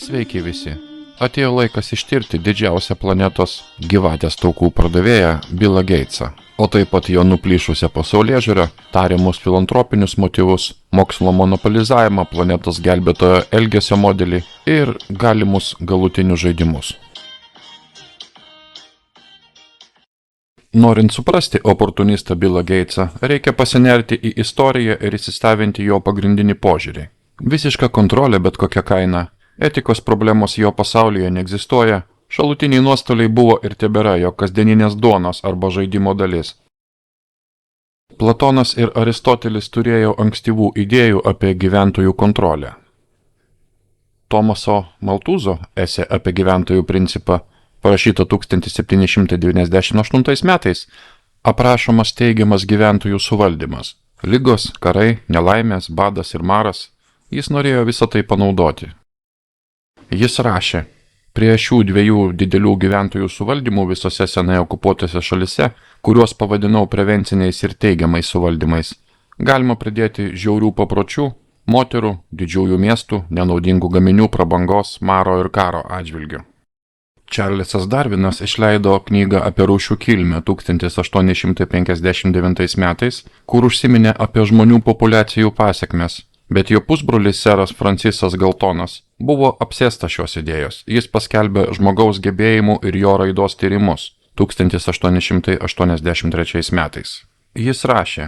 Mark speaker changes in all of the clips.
Speaker 1: Sveiki visi. Atėjo laikas ištirti didžiausią planetos gyvatės taukų pardavėją Billą Gatesą, o taip pat jo nuplyšusią pasaulėžiūrą, tariamus filantropinius motyvus, mokslo monopolizavimą, planetos gelbėtojo elgesio modelį ir galimus galutinius žaidimus. Norint suprasti oportunistą Billą Gatesą, reikia pasinerti į istoriją ir įsisavinti jo pagrindinį požiūrį. Visiška kontrolė bet kokia kaina. Etikos problemos jo pasaulyje neegzistuoja, šalutiniai nuostoliai buvo ir tebėra jo kasdieninės duonos arba žaidimo dalis. Platonas ir Aristotelis turėjo ankstyvų idėjų apie gyventojų kontrolę. Tomaso Maltuzo esė apie gyventojų principą, parašyta 1798 metais, aprašomas teigiamas gyventojų suvaldymas. Ligos, karai, nelaimės, badas ir maras, jis norėjo visą tai panaudoti. Jis rašė, prie šių dviejų didelių gyventojų suvaldymų visose senai okupuotose šalise, kuriuos pavadinau prevenciniais ir teigiamais suvaldymais, galima pridėti žiaurių papročių, moterų, didžiųjų miestų, nenaudingų gaminių, prabangos, maro ir karo atžvilgių. Čarlzas Darvinas išleido knygą apie rūšių kilmę 1859 metais, kur užsiminė apie žmonių populiacijų pasekmes. Bet jo pusbrolis seras Francisas Galtonas buvo apsėstas šios idėjos. Jis paskelbė žmogaus gebėjimų ir jo raidos tyrimus 1883 metais. Jis rašė,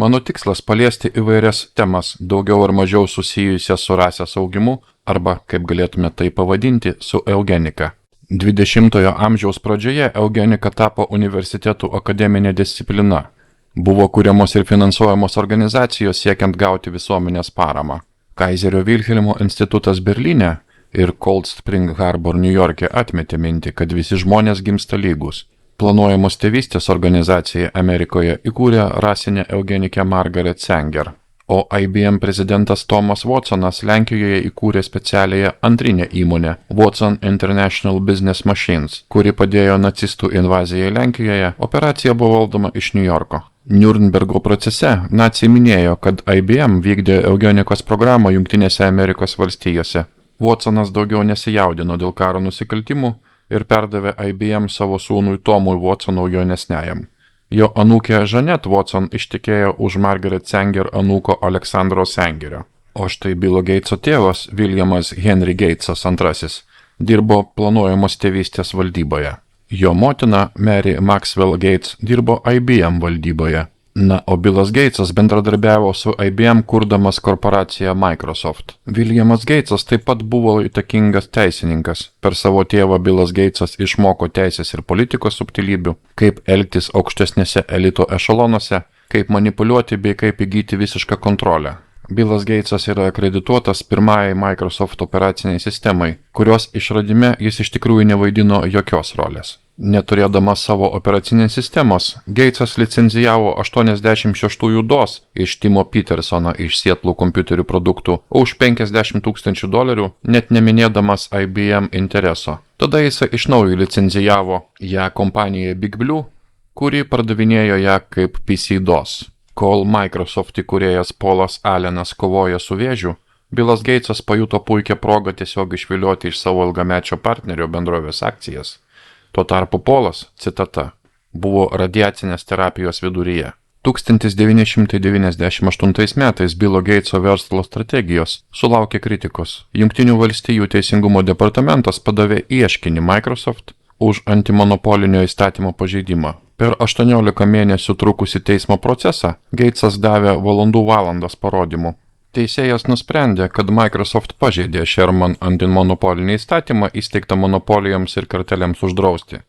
Speaker 1: mano tikslas paliesti įvairias temas, daugiau ar mažiau susijusias su rasės augimu, arba, kaip galėtume tai pavadinti, su eugenika. 20-ojo amžiaus pradžioje eugenika tapo universitetų akademinė disciplina. Buvo kuriamos ir finansuojamos organizacijos siekiant gauti visuomenės paramą. Kaizerio Vilhelmo institutas Berlyne ir Cold Spring Harbor New York'e atmetė mintį, kad visi žmonės gimsta lygus. Planuojamos tėvystės organizacija Amerikoje įkūrė rasinę eugenikę Margaret Sanger, o IBM prezidentas Thomas Watsonas Lenkijoje įkūrė specialiąją antrinę įmonę Watson International Business Machines, kuri padėjo nacistų invazijai Lenkijoje. Operacija buvo valdoma iš New Yorko. Niurnbergo procese naciai minėjo, kad IBM vykdė eugenikos programą Jungtinėse Amerikos valstijose. Watsonas daugiau nesijaudino dėl karo nusikaltimų ir perdavė IBM savo sūnui Tomui Watsonui jaunesniajam. Jo anūkė Jeanette Watson ištekėjo už Margaret Sanger anūko Aleksandro Sangerio. O štai Billo Gateso tėvas, Williamas Henry Gatesas II, dirbo planuojamos tėvystės valdyboje. Jo motina, Mary Maxwell Gates, dirbo IBM valdyboje. Na, o Billas Gatesas bendradarbiavo su IBM kurdamas korporaciją Microsoft. Williamas Gatesas taip pat buvo įtakingas teisininkas. Per savo tėvą Billas Gatesas išmoko teisės ir politikos subtilybių, kaip elgtis aukštesnėse elito ešalonuose, kaip manipuliuoti bei kaip įgyti visišką kontrolę. Billas Gatesas yra akredituotas pirmajai Microsoft operaciniai sistemai, kurios išradime jis iš tikrųjų nevaidino jokios rolės. Neturėdamas savo operacinės sistemos, Gatesas licenzijavo 86 DOS iš Timo Petersono iš Seattle kompiuterių produktų už $50,000, net neminėdamas IBM intereso. Tada jis iš naujo licenzijavo ją kompanijai Big Blue, kuri pardavinėjo ją kaip PC DOS. Kol Microsoft įkūrėjas Paulas Allenas kovoja su vėžiu, Billas Gatesas pajuto puikią progą tiesiog išvilioti iš savo ilgamečio partnerio bendrovės akcijas. Tuo tarpu Paulas, citata, buvo radiacinės terapijos viduryje. 1998 metais Billo Gateso verslo strategijos sulaukė kritikos. Jungtinių valstijų teisingumo departamentas padavė ieškinį Microsoft už antimonopolinio įstatymo pažeidimą. Per 18 mėnesių trukusį teismo procesą Gatesas davė valandas parodymų. Teisėjas nusprendė, kad Microsoft pažeidė Sherman antimonopolinį įstatymą įsteigtą monopolijoms ir karteliams uždrausti.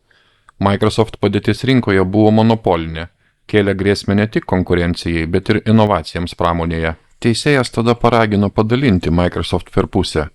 Speaker 1: Microsoft padėtis rinkoje buvo monopolinė, kėlė grėsmę ne tik konkurencijai, bet ir inovacijams pramonėje. Teisėjas tada paragino padalinti Microsoft per pusę.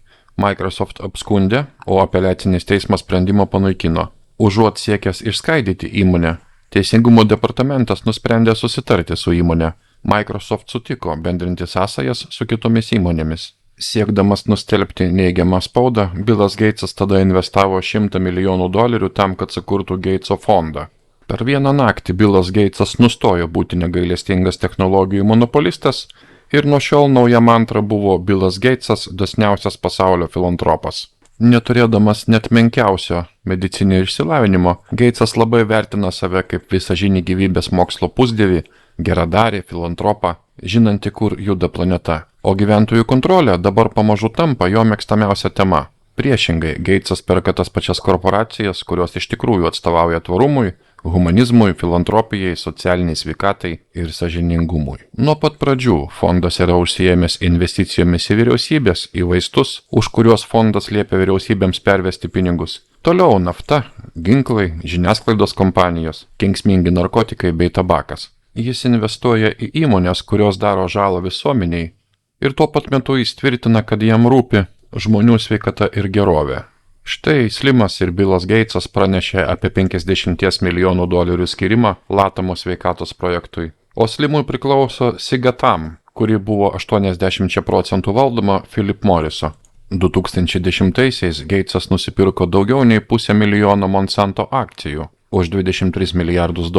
Speaker 1: Microsoft apskundė, o apeliacinis teismas sprendimą panaikino. Užuot siekęs išskaidyti įmonę, Teisingumo departamentas nusprendė susitarti su įmonė. Microsoft sutiko bendrinti sąsajas su kitomis įmonėmis. Siekdamas nustelbti neigiamą spaudą, Billas Gatesas tada investavo $100 milijonų tam, kad sukurtų Gateso fondą. Per vieną naktį Billas Gatesas nustojo būti negailestingas technologijų monopolistas ir nuo šiol nauja mantra buvo Billas Gatesas dosniausias pasaulio filantropas. Neturėdamas net menkiausio medicinio išsilavinimo, Geitsas labai vertina save kaip visažinį gyvybės mokslo pusdievį, geradarį, filantropą, žinanti, kur juda planeta. O gyventojų kontrolė dabar pamažu tampa jo mėgstamiausia tema. Priešingai, Geitsas perka tas pačias korporacijas, kurios iš tikrųjų atstovauja tvarumui, humanizmui, filantropijai, socialiniai sveikatai ir sąžiningumui. Nuo pat pradžių fondas yra užsiėmęs investicijomis į vyriausybės, į vaistus, už kuriuos fondas liepia vyriausybėms pervesti pinigus. Toliau nafta, ginklai, žiniasklaidos kompanijos, kenksmingi narkotikai bei tabakas. Jis investuoja į įmonės, kurios daro žalą visuomeniai ir tuo pat metu jis tvirtina, kad jam rūpi žmonių sveikata ir gerovė. Štai Slimas ir Billas Geitsas pranešė apie $50 milijonų skirimą Latamo sveikatos projektui, o Slimui priklauso Sigatam, kuri buvo 80% valdoma Philip Morriso. 2010-aisiais Geitsas nusipirko daugiau nei $500 000 Monsanto akcijų už $23 milijardus,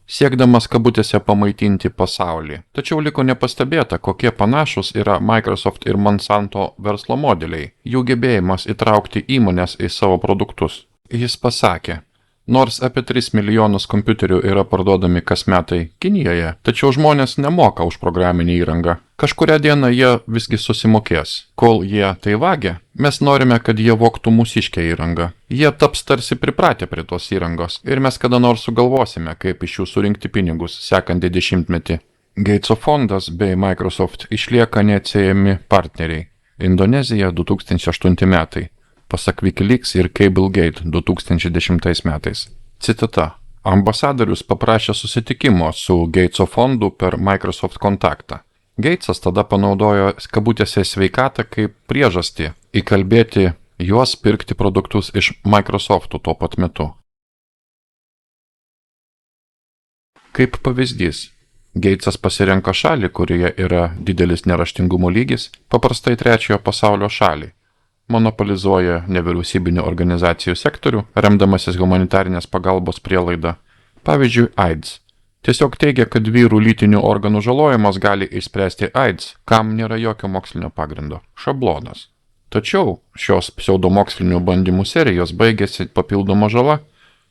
Speaker 1: siekdamas kabutėse pamaitinti pasaulį. Tačiau liko nepastebėta, kokie panašus yra Microsoft ir Monsanto verslo modeliai, jų gebėjimas įtraukti įmonės į savo produktus. Jis pasakė, nors apie 3 milijonus kompiuterių yra parduodami kas metai Kinijoje, tačiau žmonės nemoka už programinį įrangą. Kažkurią dieną jie visgi susimokės. Kol jie tai vagia, mes norime, kad jie vogtų mūsiškę įrangą. Jie taps tarsi pripratę prie tos įrangos ir mes kada nors sugalvosime, kaip iš jų surinkti pinigus sekantį dešimtmetį. Geitso fondas bei Microsoft išlieka neatsiejami partneriai. Indonezija 2008 metai. Pasak Wikileaks ir Cablegate 2010 metais. Citata. Ambasadorius paprašė susitikimo su Geitso fondu per Microsoft kontaktą. Geitsas tada panaudojo kabutėse sveikatą kaip priežastį įkalbėti juos pirkti produktus iš Microsoftų tuo pat metu. Kaip pavyzdys, Geitsas pasirenka šalį, kurioje yra didelis neraštingumo lygis, paprastai trečiojo pasaulio šalį. Monopolizuoja nevyriausybinių organizacijų sektorių, remdamasis humanitarinės pagalbos prielaida. Pavyzdžiui, AIDS. Tiesiog teigia, kad vyrų lytinių organų žalojimas gali išspręsti AIDS, kam nėra jokio mokslinio pagrindo. Šablonas. Tačiau šios pseudomokslinių bandymų serijos baigėsi papildoma žala,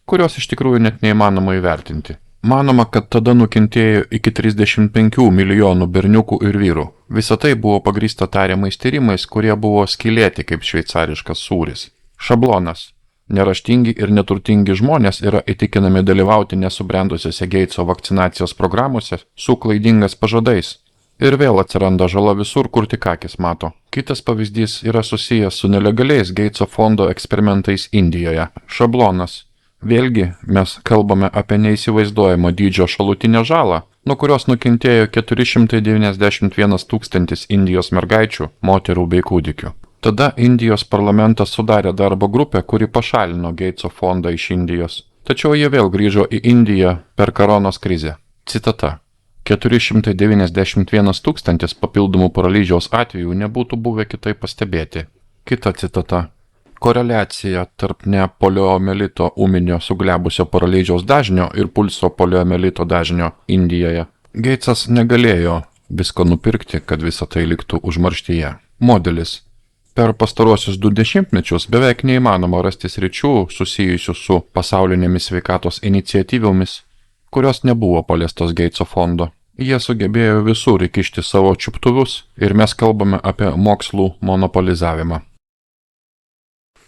Speaker 1: kurios iš tikrųjų net neįmanoma įvertinti. Manoma, kad tada nukentėjo iki 35 milijonų berniukų ir vyrų. Visa tai buvo pagrįsta tariamais tyrimais, kurie buvo skylėti kaip šveicariškas sūris. Šablonas. Neraštingi ir neturtingi žmonės yra įtikinami dalyvauti nesubrendusiose Geitso vakcinacijos programuose su klaidingas pažadais. Ir vėl atsiranda žala visur, kur tik akis mato. Kitas pavyzdys yra susijęs su nelegaliais Geitso fondo eksperimentais Indijoje. Šablonas. Vėlgi, mes kalbame apie neįsivaizduojamą dydžio šalutinę žalą, nuo kurios nukentėjo 491 000 Indijos mergaičių, moterų bei kūdikių. Tada Indijos parlamentas sudarė darbo grupę, kuri pašalino Geitso fondą iš Indijos. Tačiau jie vėl grįžo į Indiją per koronos krizę. Citata. 491 000 papildomų paralyžiaus atvejų nebūtų buvę kitaip pastebėti. Kita citata. Koreliacija tarp nepoliomelito ūminio suglebusio paralyžiaus dažnio ir pulso poliomelito dažnio Indijoje. Geitsas negalėjo visko nupirkti, kad visa tai liktų užmarštyje. Modelis. Per pastaruosius 2 dešimtmečius beveik neįmanoma rasti sričių susijusių su pasaulinėmis sveikatos iniciatyvomis, kurios nebuvo paliestos Geitso fondo. Jie sugebėjo visur įkišti savo čiuptuvus ir mes kalbame apie mokslų monopolizavimą.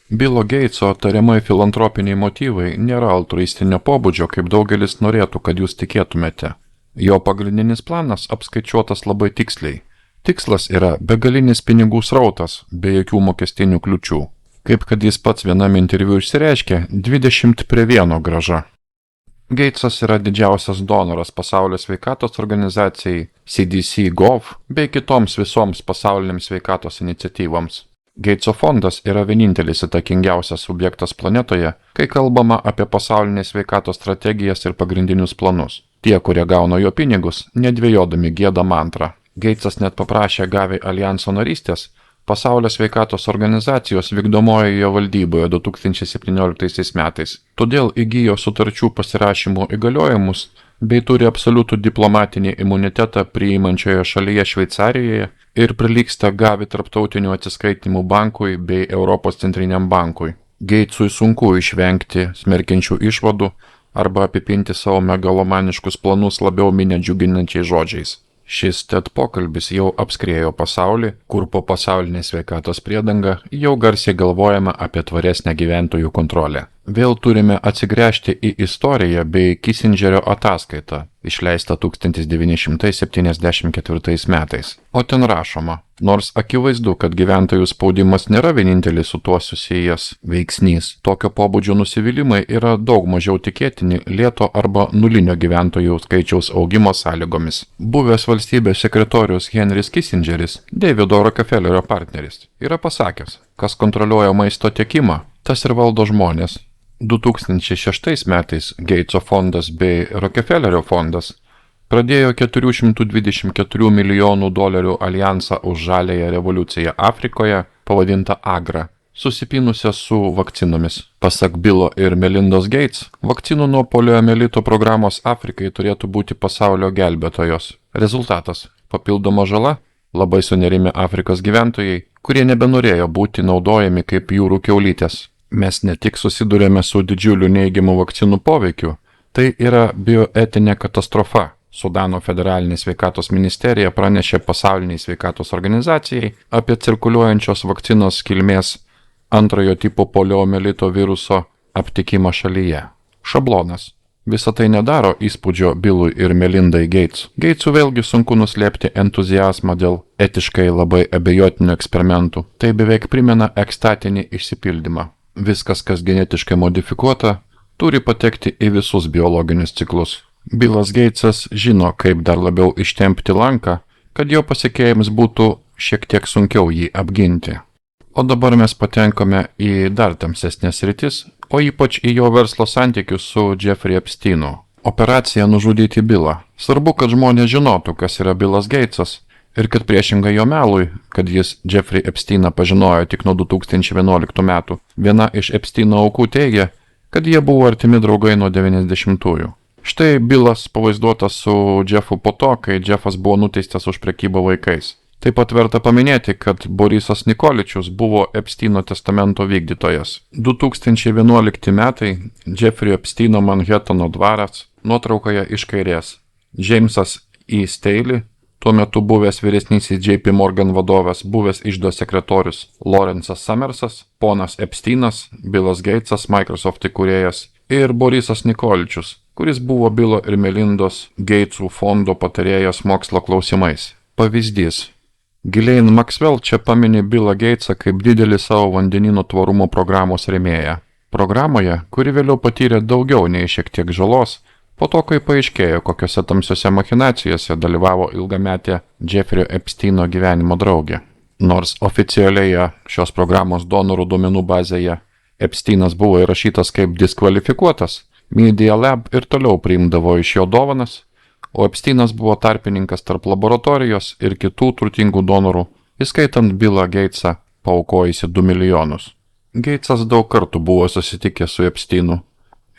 Speaker 1: Billo Geitso tariamai filantropiniai motyvai nėra altruistinio pobūdžio, kaip daugelis norėtų, kad jūs tikėtumėte. Jo pagrindinis planas apskaičiuotas labai tiksliai. Tikslas yra begalinis pinigų srautas, be jokių mokestinių kliučių. Kaip kad jis pats vienam interviu išsireiškė, 20:1 grąža. Geitsas yra didžiausias donoras pasaulio sveikatos organizacijai CDC-Gov bei kitoms visoms pasaulinėms sveikatos iniciatyvoms. Geitso fondas yra vienintelis įtakingiausias subjektas planetoje, kai kalbama apie pasaulinės sveikatos strategijas ir pagrindinius planus. Tie, kurie gauna jo pinigus, nedvejodami gieda mantrą. Geitsas net paprašė gavę alijanso narystės Pasaulio sveikatos organizacijos vykdomojoje valdyboje 2017 metais. Todėl įgijo sutarčių pasirašymo įgaliojimus bei turi absoliutų diplomatinį imunitetą priimančioje šalyje Šveicarijoje ir prilygsta Gavi tarptautinių atsiskaitimų bankui bei Europos centriniam bankui. Gatesui sunku išvengti smerkiančių išvadų arba apipinti savo megalomaniškus planus labiau minę džiuginančiais žodžiais. Šis TED pokalbis jau apskriejo pasaulį, kur po pasaulinės sveikatos priedanga jau garsiai galvojama apie tvaresnę gyventojų kontrolę. Vėl turime atsigręžti į istoriją bei Kissingerio ataskaitą, išleistą 1974 metais. O ten rašoma, nors akivaizdu, kad gyventojų spaudimas nėra vienintelis su tuo susijęs veiksnys, tokio pobūdžio nusivylimai yra daug mažiau tikėtini lėto arba nulinio gyventojų skaičiaus augimo sąlygomis. Buvęs valstybės sekretorius Henris Kissingeris, Davido Rockefellerio partneris, yra pasakęs, kas kontroliuoja maisto tiekimą, tas ir valdo žmonės. 2006 metais Gateso fondas bei Rockefellerio fondas pradėjo $424 milijonų aljansą už žaliąją revoliuciją Afrikoje, pavadintą AGRA, susipinusią su vakcinomis. Pasak Billo ir Melindos Gates, vakcinų nuo poliomielito programos Afrikai turėtų būti pasaulio gelbėtojos. Rezultatas – papildoma žala, labai sunerimi Afrikos gyventojai, kurie nebenorėjo būti naudojami kaip jūrų kiaulytės. Mes ne tik susidurėme su didžiuliu neigiamu vakcinų poveikiu, tai yra bioetinė katastrofa. Sudano federalinė sveikatos ministerija pranešė pasauliniai sveikatos organizacijai apie cirkuliuojančios vakcinos kilmės antrojo tipo poliomielito viruso aptikimą šalyje. Šablonas. Visa tai nedaro įspūdžio Billui ir Melindai Gates. Gatesų vėlgi sunku nuslėpti entuziazmą dėl etiškai labai abejotinių eksperimentų. Tai beveik primena ekstatinį išsipildymą. Viskas, kas genetiškai modifikuota, turi patekti į visus biologinius ciklus. Billas Gatesas žino, kaip dar labiau ištempti lanką, kad jo pasekėjams būtų šiek tiek sunkiau jį apginti. O dabar mes patenkame į dar tamsesnės sritis, o ypač į jo verslo santykius su Jeffrey Epsteinu. Operacija nužudyti Billą. Svarbu, kad žmonės žinotų, kas yra Billas Gatesas, ir kad priešingai jo melui, kad jis Jeffrey Epsteiną pažinojo tik nuo 2011 metų, viena iš Epsteino aukų teigia, kad jie buvo artimi draugai nuo 90-ųjų. Štai Billas pavaizduotas su Jeffu po to, kai Jeffas buvo nuteistas už prekybą vaikais. Taip pat verta paminėti, kad Borisas Nikoličius buvo Epsteino testamento vykdytojas. 2011 metai Jeffrey Epsteino Manhattano dvaras, nuotraukoje iš kairės. Jamesas E. Staley, tuo metu buvęs vyresnysis JP Morgan vadovas, buvęs iždo sekretorius Lawrence'as Summersas, ponas Epsteinas, Billas Gatesas, Microsoft įkūrėjas ir Borisas Nikoličius, kuris buvo Billo ir Melindos Gatesų fondo patarėjas mokslo klausimais. Pavyzdys. Ghislaine Maxwell čia pamini Billą Gatesą kaip didelį savo vandenyno tvarumo programos rėmėją. Programoje, kuri vėliau patyrė daugiau nei šiek tiek žalos, po to, kai paaiškėjo, kokiose tamsiose machinacijose dalyvavo ilgametė Jeffrey Epsteino gyvenimo draugė. Nors oficialioje šios programos donorų duomenų bazėje Epsteinas buvo įrašytas kaip diskvalifikuotas, Media Lab ir toliau priimdavo iš jo dovanas, o Epsteinas buvo tarpininkas tarp laboratorijos ir kitų turtingų donorų, įskaitant Billą Gatesą, paaukojusi $2 milijonus. Gatesas daug kartų buvo susitikęs su Epsteinu.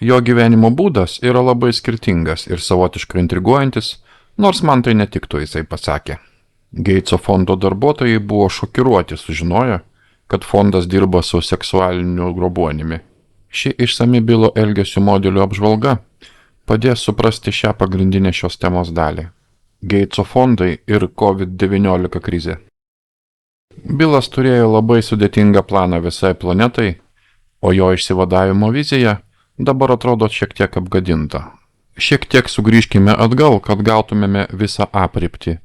Speaker 1: Jo gyvenimo būdas yra labai skirtingas ir savotiškai intriguojantis, nors man tai netiktų, jisai pasakė. Gateso fondo darbuotojai buvo šokiruoti sužinoję, kad fondas dirba su seksualiniu grobuonimi. Ši išsami Billo elgesio modelių apžvalga padės suprasti šią pagrindinę šios temos dalį. Gateso fondai ir COVID-19 krizė. Billas turėjo labai sudėtingą planą visai planetai, o jo išsivadavimo vizija dabar atrodo šiek tiek apgadinta. Šiek tiek sugrįžkime atgal, kad gautumėme visą apriptį.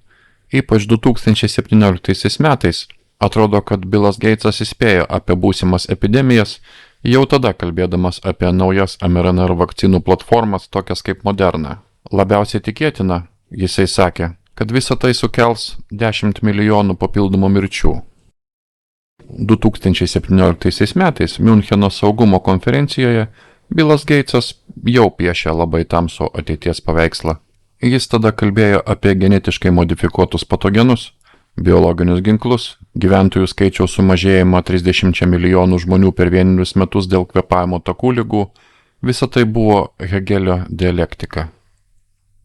Speaker 1: Ypač 2017 metais atrodo, kad Billas Gatesas įspėjo apie būsimas epidemijas, jau tada kalbėdamas apie naujas mRNA vakcinų platformas, tokias kaip Moderna. Labiausiai tikėtina, jisai sakė, kad visa tai sukels 10 milijonų papildomų mirčių. 2017 metais Miuncheno saugumo konferencijoje Billas Gatesas jau piešė labai tamsų ateities paveikslą. Jis tada kalbėjo apie genetiškai modifikuotus patogenus, biologinius ginklus, gyventojų skaičiaus sumažėjimą 30 milijonų žmonių per vienerius metus dėl kvėpavimo takų ligų. Visa tai buvo Hegelio dialektika.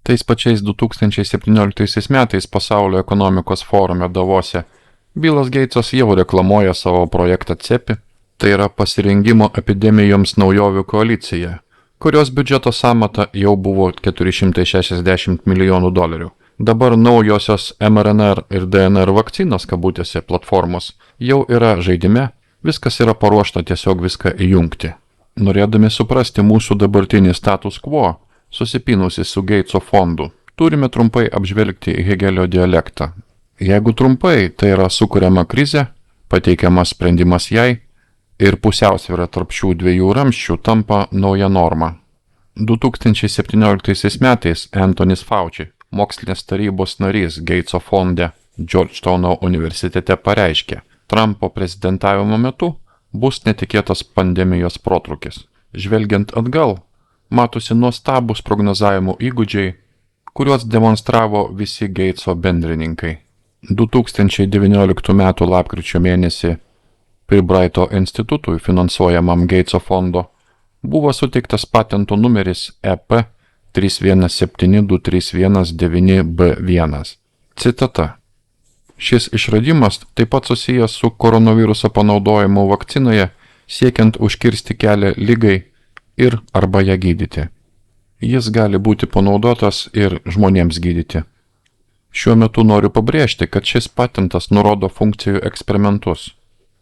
Speaker 1: Tais pačiais 2017 metais pasaulio ekonomikos forume Davose Billas Gatesas jau reklamuoja savo projektą CEPI, tai yra pasirengimo epidemijoms naujovių koalicija, kurios biudžeto sąmata jau buvo $460 milijonų. Dabar naujosios mRNR ir DNR vakcinos kabutėse platformos jau yra žaidime, viskas yra paruošta tiesiog viską įjungti. Norėdami suprasti mūsų dabartinį status quo, susipinusi su Gateso fondu, turime trumpai apžvelgti Hegelio dialektą. Jeigu trumpai, tai yra sukuriama krizė, pateikiamas sprendimas jai ir pusiausvyrą tarp šių dviejų ramsčių tampa nauja norma. 2017 metais Anthony's Fauci, mokslinės tarybos narys Gateso fonde Georgetowno universitete pareiškė, Trumpo prezidentavimo metu bus netikėtas pandemijos protrūkis. Žvelgiant atgal, matosi nuostabus prognozavimo įgūdžiai, kuriuos demonstravo visi Gateso bendrininkai. 2019 m. lapkričio mėnesį Pirbrighto institutui finansuojamam Gateso fondo buvo suteiktas patento numeris EP 31723119B1. Citata. Šis išradimas taip pat susijęs su koronaviruso panaudojimu vakcinoje, siekiant užkirsti kelią ligai ir arba ją gydyti. Jis gali būti panaudotas ir žmonėms gydyti. Šiuo metu noriu pabrėžti, kad šis patentas nurodo funkcijų eksperimentus.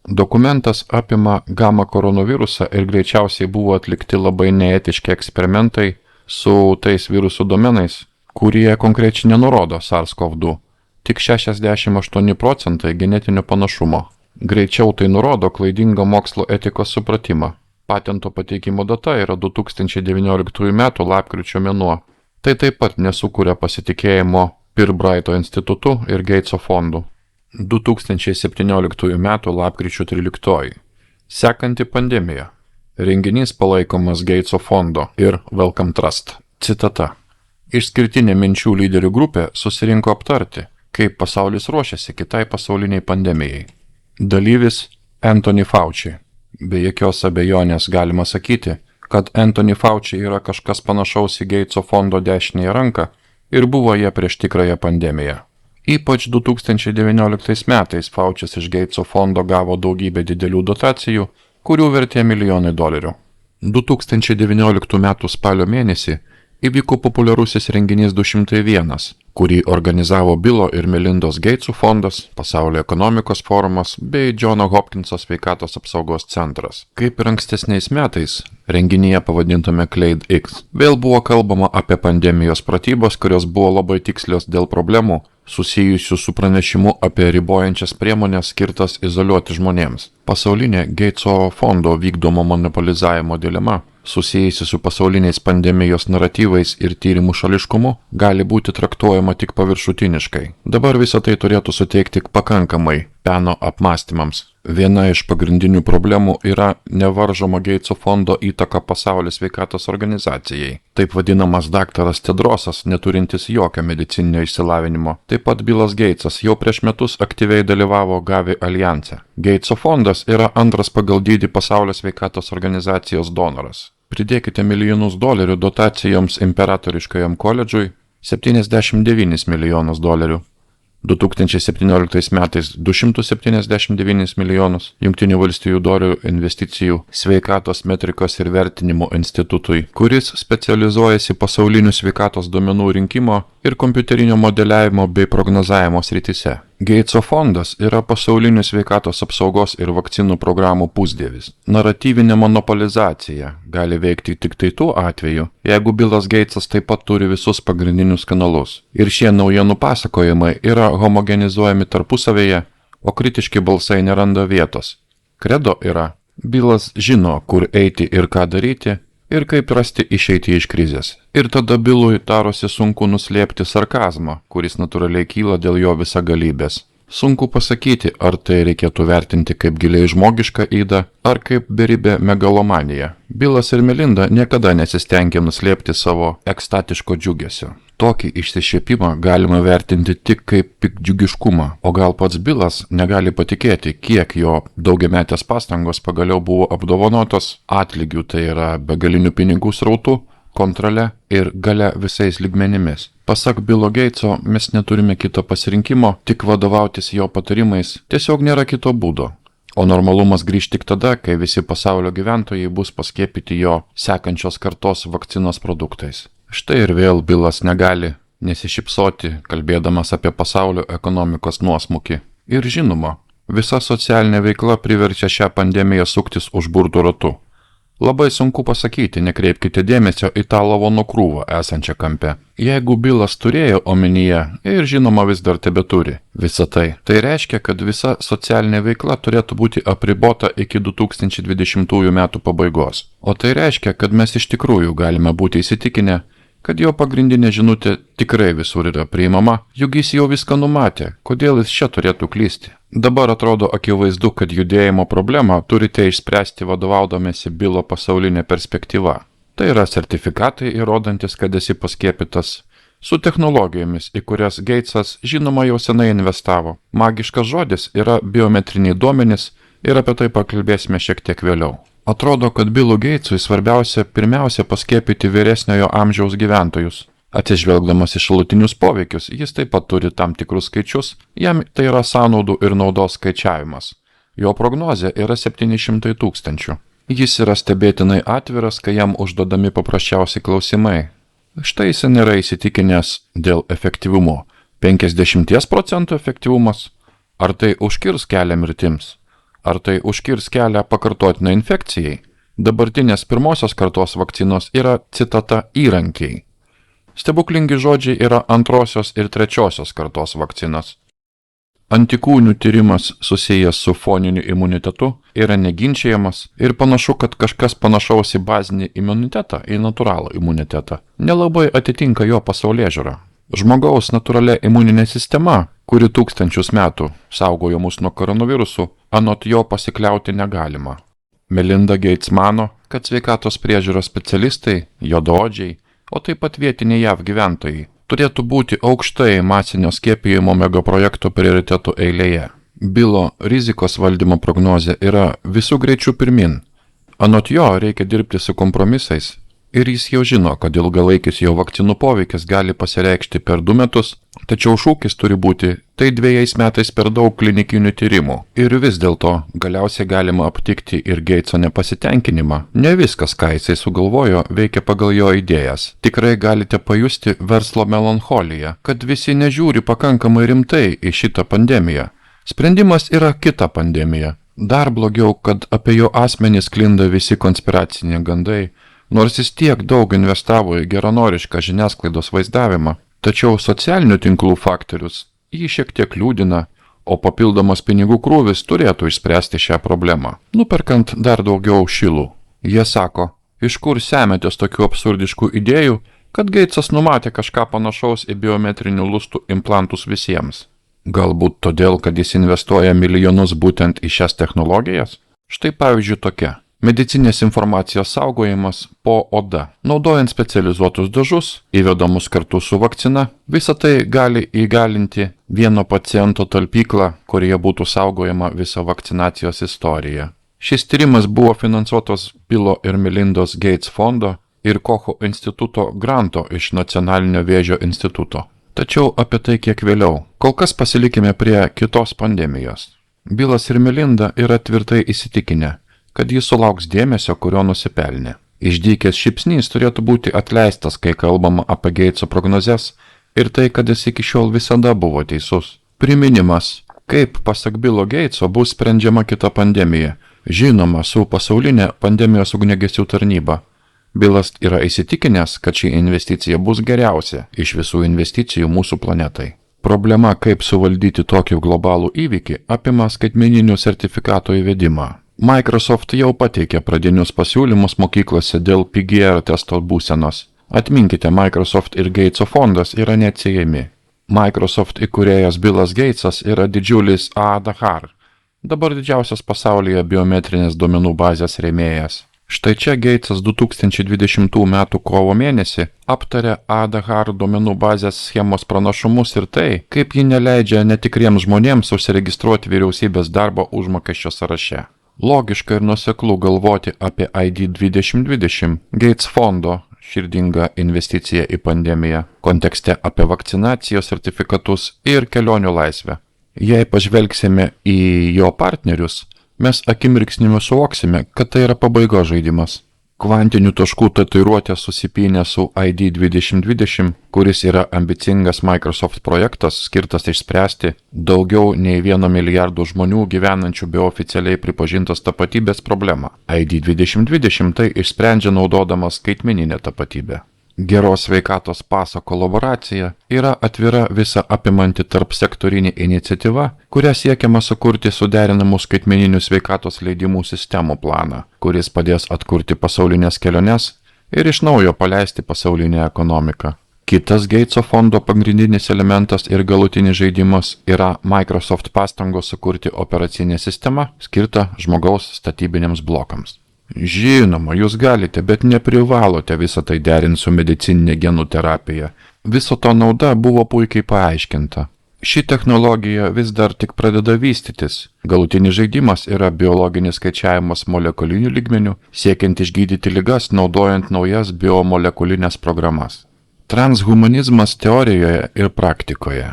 Speaker 1: Dokumentas apima gamma koronavirusą ir greičiausiai buvo atlikti labai neetiški eksperimentai su tais virusų domenais, kurie konkrečiai nenurodo SARS-CoV-2, tik 68% genetinio panašumo. Greičiau tai nurodo klaidingą mokslo etikos supratimą. Patento pateikimo data yra 2019 m. lapkričio mėnuo. Tai taip pat nesukuria pasitikėjimo Pirbrighto institutu ir Gateso fondu. 2017 m. lapkričio 13. Sekanti pandemija. Renginys palaikomas Gateso fondo ir Wellcome Trust. Citata. Išskirtinė minčių lyderių grupė susirinko aptarti, kaip pasaulis ruošiasi kitai pasauliniai pandemijai. Dalyvis Anthony Fauci. Be jokios abejonės galima sakyti, kad Anthony Fauci yra kažkas panašaus į Gateso fondo dešinėje ranką ir buvo jie prieš tikrąją pandemiją. Ypač 2019 metais Faucis iš Gateso fondo gavo daugybę didelių dotacijų, kurių vertė milijonai $. 2019 m. spalio mėnesį įvyko populiarusis renginys 201, kurį organizavo Billo ir Melindos Gatesų fondas, Pasaulio ekonomikos forumas bei Johno Hopkinso sveikatos apsaugos centras. Kaip ir ankstesniais metais, renginyje pavadintame Clade X, vėl buvo kalbama apie pandemijos pratybas, kurios buvo labai tikslios dėl problemų, susijusių su pranešimu apie ribojančias priemonės skirtas izoliuoti žmonėms. Pasaulinė Gateso fondo vykdomo monopolizavimo dilema, susijusi su pasauliniais pandemijos naratyvais ir tyrimų šališkumu, gali būti traktuojama tik paviršutiniškai. Dabar visą tai turėtų suteikti pakankamai peno apmąstymams. Viena iš pagrindinių problemų yra nevaržoma Gateso fondo įtaka pasaulio sveikatos organizacijai. Taip vadinamas daktaras Tedrosas, neturintis jokio medicininio išsilavinimo. Taip pat Billas Gatesas jau prieš metus aktyviai dalyvavo Gavi aljanse. Gateso fondas yra antras pagal dydį pasaulio sveikatos organizacijos donoras. Pridėkite milijonus $, dotacijoms imperatoriškajam koledžui $79 milijonus. 2017 metais 279 milijonus Jungtinių valstijų dolerių investicijų sveikatos metrikos ir vertinimo institutui, kuris specializuojasi pasaulinių sveikatos duomenų rinkimo ir kompiuterinio modeliavimo bei prognozavimo srityse. Gateso fondas yra pasaulinių sveikatos apsaugos ir vakcinų programų pusdievis. Naratyvinė monopolizacija gali veikti tik tai tuo atveju, jeigu Billas Gatesas taip pat turi visus pagrindinius kanalus. Ir šie naujienų pasakojimai yra homogenizuojami tarpusavėje, o kritiški balsai neranda vietos. Kredo yra: Billas žino, kur eiti ir ką daryti, ir kaip rasti išeitį iš krizės. Ir tada Billui darosi sunku nuslėpti sarkazmą, kuris natūraliai kyla dėl jo visagalybės. Sunku pasakyti, ar tai reikėtų vertinti kaip giliai žmogišką ydą, ar kaip beribę megalomaniją. Billas ir Melinda niekada nesistengė nuslėpti savo ekstatiško džiugesio. Tokį išsišiepimą galima vertinti tik kaip piktdžiugiškumą, o gal pats Billas negali patikėti, kiek jo daugiametės pastangos pagaliau buvo apdovanotos atlygių, tai yra begalinių pinigų srautų, kontrole ir galia visais lygmenimis. Pasak Bilo Geitso, mes neturime kito pasirinkimo, tik vadovautis jo patarimais, tiesiog nėra kito būdo. O normalumas grįž tik tada, kai visi pasaulio gyventojai bus paskiepyti jo sekančios kartos vakcinos produktais. Štai ir vėl Bilas negali nesišypsoti, kalbėdamas apie pasaulio ekonomikos nuosmukį. Ir žinoma, visa socialinė veikla priverčia šią pandemiją suktis užburtų ratu. Labai sunku pasakyti, nekreipkite dėmesio į tą lavonų krūvą esančią kampe. Jeigu Bilas turėjo omenyje ir žinoma vis dar tebeturi visą tai, tai reiškia, kad visa socialinė veikla turėtų būti apribota iki 2020 metų pabaigos. O tai reiškia, kad mes iš tikrųjų galime būti įsitikinę, kad jo pagrindinė žinutė tikrai visur yra priimama, juk jis jau viską numatė, kodėl jis čia turėtų klysti. Dabar atrodo akivaizdu, kad judėjimo problemą turite išspręsti vadovaudomėsi Bilo pasaulinė perspektyva. Tai yra sertifikatai įrodantis, kad esi paskiepytas, su technologijomis, į kurias Geitsas žinoma jau senai investavo. Magiškas žodis yra biometriniai duomenys ir apie tai pakalbėsime šiek tiek vėliau. Atrodo, kad Bilui Geitsui svarbiausia pirmiausia paskiepyti vyresniojo amžiaus gyventojus. Atsižvelgdamas į šalutinius poveikius, jis taip pat turi tam tikrus skaičius, jam tai yra sąnaudų ir naudos skaičiavimas. Jo prognozė yra 700 000. Jis yra stebėtinai atviras, kai jam užduodami paprasčiausi klausimai. Štai jis nėra įsitikinęs dėl efektyvumo. 50% efektyvumas? Ar tai užkirs kelią mirtims? Ar tai užkirs kelią pakartotinai infekcijai? Dabartinės pirmosios kartos vakcinos yra, citata, įrankiai. Stebuklingi žodžiai yra antrosios ir trečiosios kartos vakcinos. Antikūnių tyrimas susijęs su foniniu imunitetu yra neginčiamas ir panašu, kad kažkas panašaus į bazinį imunitetą, į natūralų imunitetą, nelabai atitinka jo pasaulėžiūrą. Žmogaus natūralia imuninė sistema, kuri tūkstančius metų saugojo mus nuo koronavirusų, anot jo pasikliauti negalima. Melinda Gates mano, kad sveikatos priežiūros specialistai, juodaodžiai, o taip pat vietiniai JAV gyventojai, turėtų būti aukštai masinio skiepijimo megaprojekto prioritetų eilėje. Bilo rizikos valdymo prognozė yra visų greičių pirmin. Anot jo reikia dirbti su kompromisais ir jis jau žino, kad ilgalaikis jo vakcinų poveikis gali pasireikšti per 2 metus, tačiau šūkis turi būti tai 2 metais per daug klinikinių tyrimų. Ir vis dėlto galiausiai galima aptikti ir Geitso nepasitenkinimą. Ne viskas, ką jisai sugalvojo, veikia pagal jo idėjas. Tikrai galite pajusti verslo melancholiją, kad visi nežiūri pakankamai rimtai į šitą pandemiją. Sprendimas yra kita pandemija. Dar blogiau, kad apie jo asmenį sklinda visi konspiraciniai gandai, nors jis tiek daug investavo į geranorišką žiniasklaidos vaizdavimą, tačiau socialinių tinklų faktorius jį šiek tiek liūdina, o papildomas pinigų krūvis turėtų išspręsti šią problemą, nuperkant dar daugiau šilų. Jie sako, iš kur semiatės tokių absurdiškų idėjų, kad Geitsas numatė kažką panašaus į biometrinių lustų implantus visiems. Galbūt todėl, kad jis investuoja milijonus būtent į šias technologijas? Štai pavyzdžiui tokia. Medicinės informacijos saugojimas po oda. Naudojant specializuotus dažus, įvedamus kartu su vakcina, visa tai gali įgalinti vieno paciento talpyklą, kurioje būtų saugojama visa vakcinacijos istorija. Šis tyrimas buvo finansuotas Bilo ir Melindos Gates fondo ir Kocho instituto granto iš Nacionalinio vėžio instituto. Tačiau apie tai kiek vėliau. Kol kas pasilikime prie kitos pandemijos. Bilas ir Melinda yra tvirtai įsitikinę, kad jis sulauks dėmesio, kurio nusipelnė. Išdykęs šypsnys turėtų būti atleistas, kai kalbama apie Geitso prognozes ir tai, kad jis iki šiol visada buvo teisus. Priminimas, kaip pasak Bilo Geitso bus sprendžiama kita pandemija, žinoma, su pasaulinė pandemijos ugniagesių tarnyba. Bilas yra įsitikinęs, kad ši investicija bus geriausia iš visų investicijų mūsų planetai. Problema, kaip suvaldyti tokį globalų įvykį, apima skaitmeninių sertifikato įvedimą. Microsoft jau pateikė pradinius pasiūlymus mokyklose dėl PGR testo būsenos. Atminkite, Microsoft ir Gateso fondas yra neatsiejami. Microsoft įkūrėjas Bilas Gatesas yra didžiulis Aadhaar, dabar didžiausias pasaulyje biometrinės duomenų bazės rėmėjas. Štai čia Gatesas 2020 m. kovo mėnesį aptarė Aadhaar duomenų bazės schemos pranašumus ir tai, kaip ji neleidžia netikriems žmonėms užsiregistruoti vyriausybės darbo užmokesčio sąraše. Logiška ir nuoseklu galvoti apie ID 2020, Gates fondo, širdinga investicija į pandemiją, kontekste apie vakcinacijos sertifikatus ir kelionių laisvę. Jei pažvelgsime į jo partnerius, mes akimirksniu suvoksime, kad tai yra pabaigos žaidimas. Kvantinių taškų tatuiruotė susipynė su ID 2020, kuris yra ambicingas Microsoft projektas skirtas išspręsti daugiau nei 1 milijardo žmonių gyvenančių be oficialiai pripažintos tapatybės problemą. ID 2020 tai išsprendžia naudodamas skaitmeninę tapatybę. Geros sveikatos paso kolaboracija yra atvira visa apimanti tarpsektorinė iniciatyva, kuria siekiama sukurti suderinamų skaitmeninių sveikatos leidimų sistemų planą, kuris padės atkurti pasaulinės keliones ir iš naujo paleisti pasaulinę ekonomiką. Kitas Gateso fondo pagrindinis elementas ir galutinis žaidimas yra Microsoft pastangos sukurti operacinę sistemą skirtą žmogaus statybiniams blokams. Žinoma, jūs galite, bet neprivalote visą tai derinti su medicininė genų terapija. Viso to nauda buvo puikiai paaiškinta. Ši technologija vis dar tik pradeda vystytis. Galutinis žaidimas yra biologinis skaičiavimas molekulinių lygmenių, siekiant išgydyti ligas naudojant naujas biomolekulinės programas. Transhumanizmas teorijoje ir praktikoje.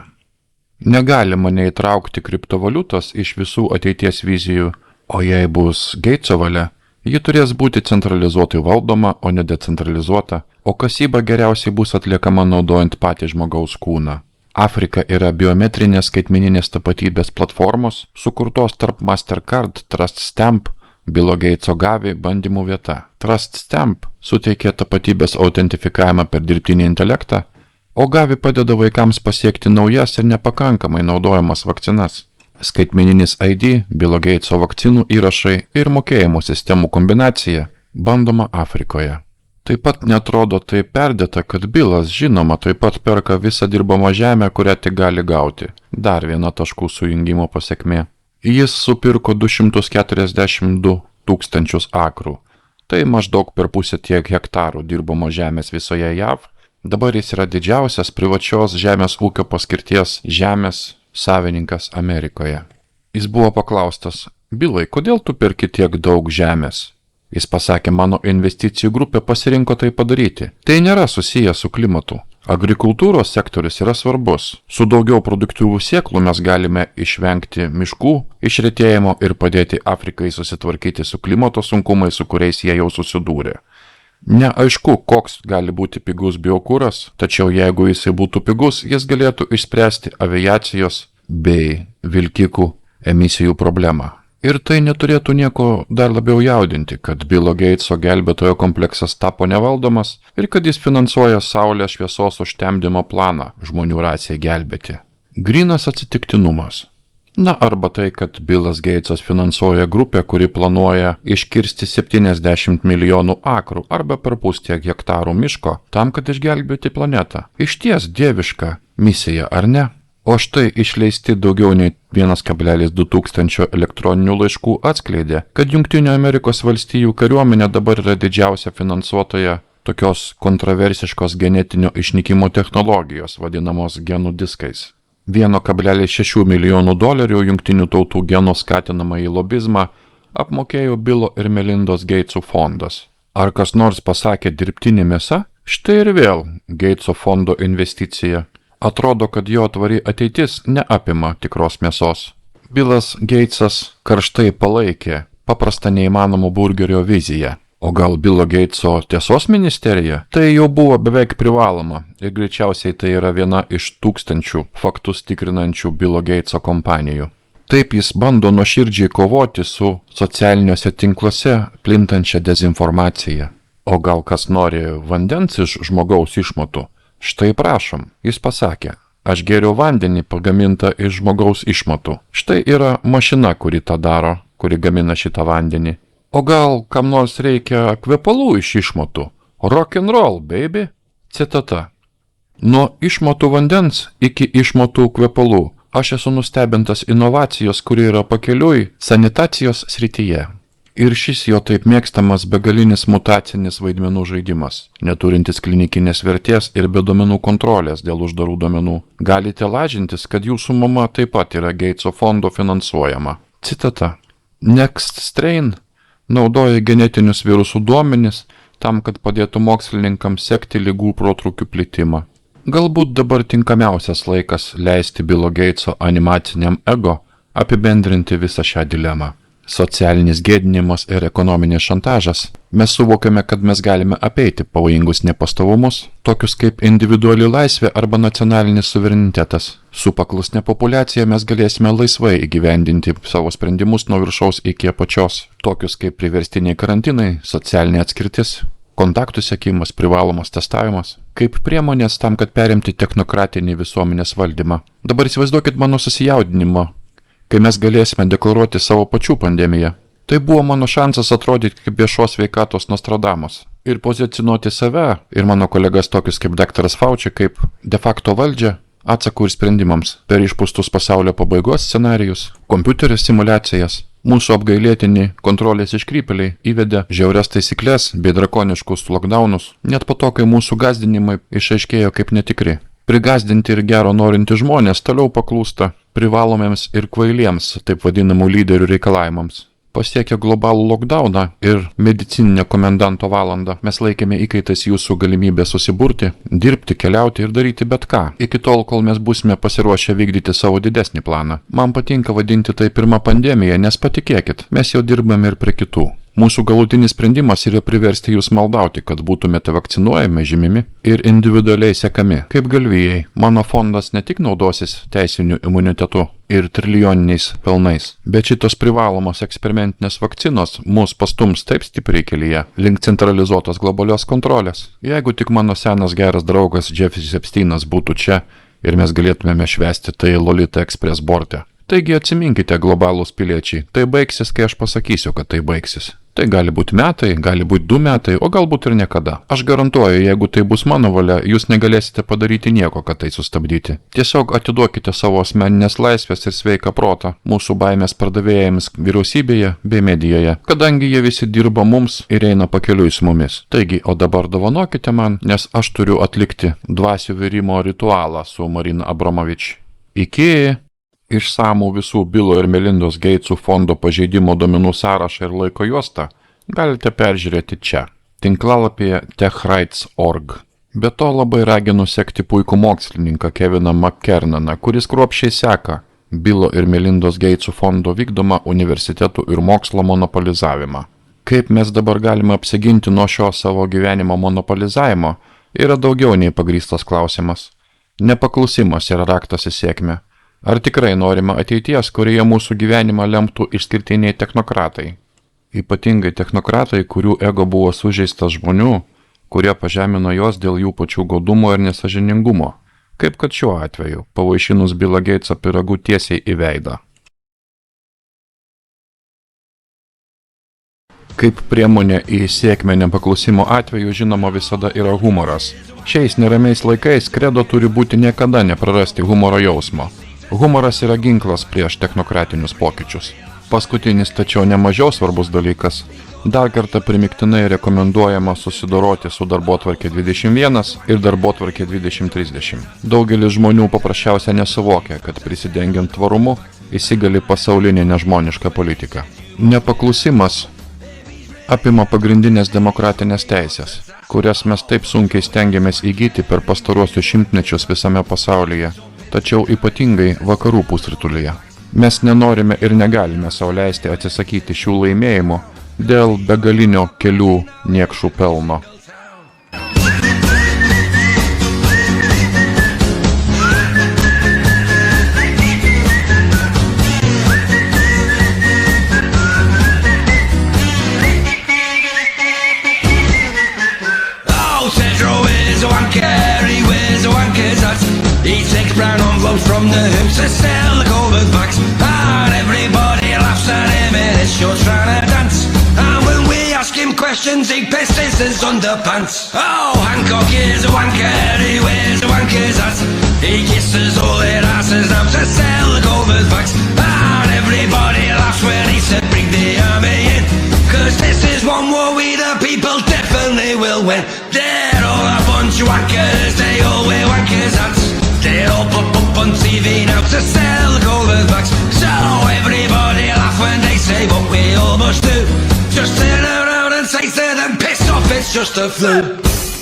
Speaker 1: Negalima neįtraukti kriptovaliutos iš visų ateities vizijų, o jei bus Gateso valia, ji turės būti centralizuotai valdoma, o ne decentralizuota, o kasyba geriausiai bus atliekama naudojant patį žmogaus kūną. Afrika yra biometrinės skaitmeninės tapatybės platformos, sukurtos tarp Mastercard, Trust Stamp, Billo Gateso Gavi bandymų vieta. Trust Stamp suteikia tapatybės autentifikavimą per dirbtinį intelektą, o Gavi padeda vaikams pasiekti naujas ir nepakankamai naudojamas vakcinas. Skaitmeninis ID, Billo Gateso vakcinų įrašai ir mokėjimų sistemų kombinacija bandoma Afrikoje. Taip pat netrodo tai perdėta, kad Billas, žinoma, taip pat perka visą dirbamą žemę, kurią tik gali gauti. Dar viena taškų sujungimo pasekmė. Jis supirko 242 tūkstančius akrų. Tai maždaug per pusę tiek hektarų dirbamo žemės visoje JAV. Dabar jis yra didžiausias privačios žemės ūkio paskirties žemės savininkas Amerikoje. Jis buvo paklaustas: Billai, kodėl tu perki tiek daug žemės? Jis pasakė: mano investicijų grupė pasirinko tai padaryti. Tai nėra susiję su klimatu. Agrikultūros sektorius yra svarbus. Su daugiau produktyvų sėklų mes galime išvengti miškų išretėjimo ir padėti Afrikai susitvarkyti su klimato sunkumais, su kuriais jie jau susidūrė. Neaišku, koks gali būti pigus biokūras, tačiau jeigu jisai būtų pigus, jis galėtų išspręsti aviacijos bei vilkikų emisijų problemą. Ir tai neturėtų nieko dar labiau jaudinti, kad Billo Gateso gelbėtojo kompleksas tapo nevaldomas ir kad jis finansuoja saulės šviesos užtemdymo planą žmonių rasiai gelbėti. Grynas atsitiktinumas. Na arba tai, kad Billas Gatesas finansuoja grupę, kuri planuoja iškirsti 70 milijonų akrų arba perpus tiek hektarų miško tam, kad išgelbėti planetą. Išties dieviška misija, ar ne? O štai išleisti daugiau nei 1,2 tūkstančio elektroninių laiškų atskleidė, kad Jungtinių Amerikos valstijų kariuomenė dabar yra didžiausia finansuotoja tokios kontroversiškos genetinio išnykimo technologijos, vadinamos genų diskais. 1,6 milijonų dolerių Jungtinių tautų genų skatinamąjį lobizmą apmokėjo Billo ir Melindos Gatesų fondas. Ar kas nors pasakė dirbtinė mėsa? Štai ir vėl Gateso fondo investicija. Atrodo, kad jo tvari ateitis neapima tikros mėsos. Billas Gatesas karštai palaikė paprastą neįmanomų burgerio viziją. O gal Billo Gateso tiesos ministerija? Tai jau buvo beveik privaloma ir greičiausiai tai yra viena iš tūkstančių faktus tikrinančių Billo Gateso kompanijų. Taip jis bando nuoširdžiai kovoti su socialiniuose tinkluose plintančia dezinformacija. O gal kas nori vandens iš žmogaus išmatų? Štai prašom, jis pasakė: aš geriu vandenį pagamintą iš žmogaus išmatų. Štai yra mašina, kuri tą daro, kuri gamina šitą vandenį. O gal kam nors reikia kvepalų iš išmatų? Rock'n'roll, baby. Citata. Nuo išmatų vandens iki išmatų kvepalų. Aš esu nustebintas inovacijos, kuri yra pakeliui sanitacijos srityje. Ir šis jo taip mėgstamas begalinis mutacinis vaidmenų žaidimas, neturintis klinikinės vertės ir be duomenų kontrolės dėl uždarų duomenų. Galite lažintis, kad jūsų mama taip pat yra Gateso fondo finansuojama. Citata. Next Strain naudoja genetinius virusų duomenis tam, kad padėtų mokslininkams sekti ligų protrūkių plitimą. Galbūt dabar tinkamiausias laikas leisti Bilo Geitso animaciniam ego apibendrinti visą šią dilemą. Socialinis gėdinimas ir ekonominis šantažas. Mes suvokiame, kad mes galime apeiti pavojingus nepastovumus, tokius kaip individuali laisvė arba nacionalinis suverenitetas. Su paklusne populiacija mes galėsime laisvai įgyvendinti savo sprendimus nuo viršaus iki apačios, tokius kaip priverstiniai karantinai, socialinė atskirtis, kontaktų sekimas, privalomas testavimas, kaip priemonės tam, kad perimti technokratinį visuomenės valdymą. Dabar įsivaizduokit mano susijaudinimą, kai mes galėsime deklaruoti savo pačių pandemiją. Tai buvo mano šansas atrodyti kaip viešos sveikatos Nostradamus ir pozicionuoti save ir mano kolegas tokius kaip daktaras Fauci, kaip de facto valdžią, atsakų ir sprendimams per išpūstus pasaulio pabaigos scenarijus, kompiuterio simulacijas. Mūsų apgailėtini kontrolės iškrypėliai įvedė žiaurias taisyklės bei drakoniškus lockdownus, net po to, kai mūsų gąsdinimai išaiškėjo kaip netikri. Prigazdinti ir gero norinti žmonės toliau paklūsta privalomiems ir kvailiems, taip vadinamų lyderių reikalavimams. Pasiekę globalų lockdowną ir medicininę komendanto valandą, mes laikėme įkaitais jūsų galimybę susiburti, dirbti, keliauti ir daryti bet ką, iki tol, kol mes būsime pasiruošę vykdyti savo didesnį planą. Man patinka vadinti tai pirmą pandemiją, nes patikėkit, mes jau dirbame ir prie kitų. Mūsų galutinis sprendimas yra priversti jūs maldauti, kad būtumėte vakcinuojami, žymimi ir individualiai sekami. Kaip galvijai, mano fondas ne tik naudosis teisiniu imunitetu ir trilijoniniais pelnais, bet šitos privalomos eksperimentinės vakcinos mus pastums taip stipriai kelyje link centralizuotos globalios kontrolės. Jeigu tik mano senas geras draugas Jeffrey Epsteinas būtų čia ir mes galėtumėme švęsti tai Lolita Express borte. Taigi atsiminkite, globalūs piliečiai, tai baigsis, kai aš pasakysiu, kad tai baigsis. Tai gali būti metai, gali būti 2 metai, o galbūt ir niekada. Aš garantuoju, jeigu tai bus mano valia, jūs negalėsite padaryti nieko, kad tai sustabdyti. Tiesiog atiduokite savo asmeninės laisvės ir sveiką protą mūsų baimės pardavėjams vyriausybėje bei medijoje, kadangi jie visi dirba mums ir eina pakeliui su mumis. Taigi, o dabar dovanokite man, nes aš turiu atlikti dvasių virimo ritualą su Marina Abramovič. Iki... Išsamų visų Bilo ir Melindos Geitsų fondo pažeidimo duomenų sąrašą ir laiko juostą galite peržiūrėti čia, tinklalapyje techrights.org. Be to labai raginu sekti puikų mokslininką Keviną McKernaną, kuris kruopščiai seka Bilo ir Melindos Geitsų fondo vykdomą universitetų ir mokslo monopolizavimą. Kaip mes dabar galime apsiginti nuo šio savo gyvenimo monopolizavimo, yra daugiau nei pagrįstas klausimas. Nepaklusimas yra raktas į sėkmę. Ar tikrai norime ateities, kurioje mūsų gyvenimą lemtų išskirtiniai technokratai? Ypatingai technokratai, kurių ego buvo sužeistas žmonių, kurie pažemino juos dėl jų pačių godumo ir nesažiningumo, kaip kad šiuo atveju, pavaišinus Billą Geitsą pyragų tiesiai į veidą. Kaip priemonė į sėkmę nepaklusimo atveju žinoma visada yra humoras. Šiais neramiais laikais kredo turi būti niekada neprarasti humoro jausmo. Humoras yra ginklas prieš technokratinius pokyčius. Paskutinis, tačiau nemažiau svarbus dalykas. Dar kartą primiktinai rekomenduojama susidoroti su darbotvarkė 21 ir darbotvarkė 2030. Daugelis žmonių paprasčiausiai nesuvokia, kad prisidengiant tvarumu įsigali pasaulinė nežmoniška politika. Nepaklusimas apima pagrindinės demokratinės teisės, kurias mes taip sunkiai stengiamės įgyti per pastaruosius šimtmečius visame pasaulyje, tačiau ypatingai vakarų pusrutulyje. Mes nenorime ir negalime sau leisti atsisakyti šių laimėjimų dėl begalinio kelių niekšų pelno.
Speaker 2: He takes brown envelopes from the hoops to sell the Colbert Max. And everybody laughs at him and it's sure trying to dance. And when we ask him questions, he pisses his underpants. Oh, Hancock is a wanker, he wears a wanker's hat. He kisses all their asses now to sell the Colbert Max. And everybody laughs when he said bring the army in. Cause this is one war we the people definitely will win. They're all a bunch of wankers, they all wear wankers hats. They all pop up on TV now to sell the Colbert Max. So everybody laugh when they say what we all must do. Just turn around and say to them, piss off, it's it's just a flu.